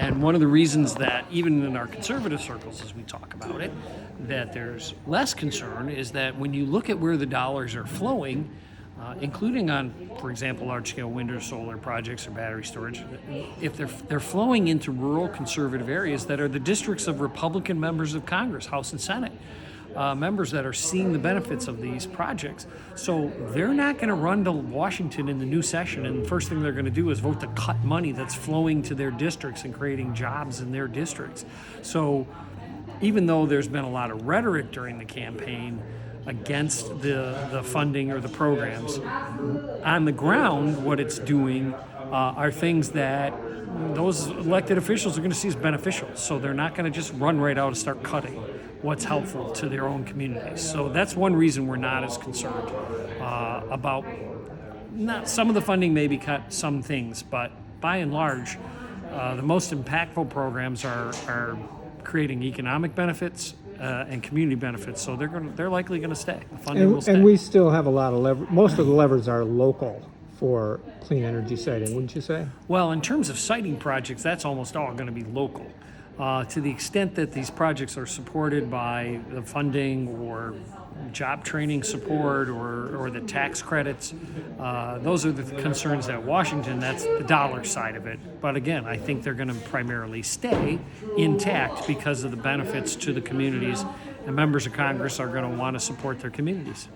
And one of the reasons that even in our conservative circles, as we talk about it, that there's less concern is that when you look at where the dollars are flowing, including on, for example, large-scale wind or solar projects or battery storage, if they're flowing into rural conservative areas that are the districts of Republican members of Congress, House and Senate, members that are seeing the benefits of these projects. So they're not going to run to Washington in the new session, and the first thing they're going to do is vote to cut money that's flowing to their districts and creating jobs in their districts. So even though there's been a lot of rhetoric during the campaign against the funding or the programs, on the ground, what it's doing are things that those elected officials are going to see as beneficial. So they're not going to just run right out and start cutting what's helpful to their own communities. So that's one reason we're not as concerned about not some of the funding may be cut, some things, but by and large, the most impactful programs are creating economic benefits and community benefits. So they're likely going to stay. The funding will stay. And we still have a lot of lever. Most of the levers are local for clean energy siting, wouldn't you say? Well, in terms of siting projects, that's almost all going to be local. To the extent that these projects are supported by the funding or job training support or the tax credits, those are the concerns at Washington. That's the dollar side of it. But again, I think they're going to primarily stay intact because of the benefits to the communities, and members of Congress are going to want to support their communities.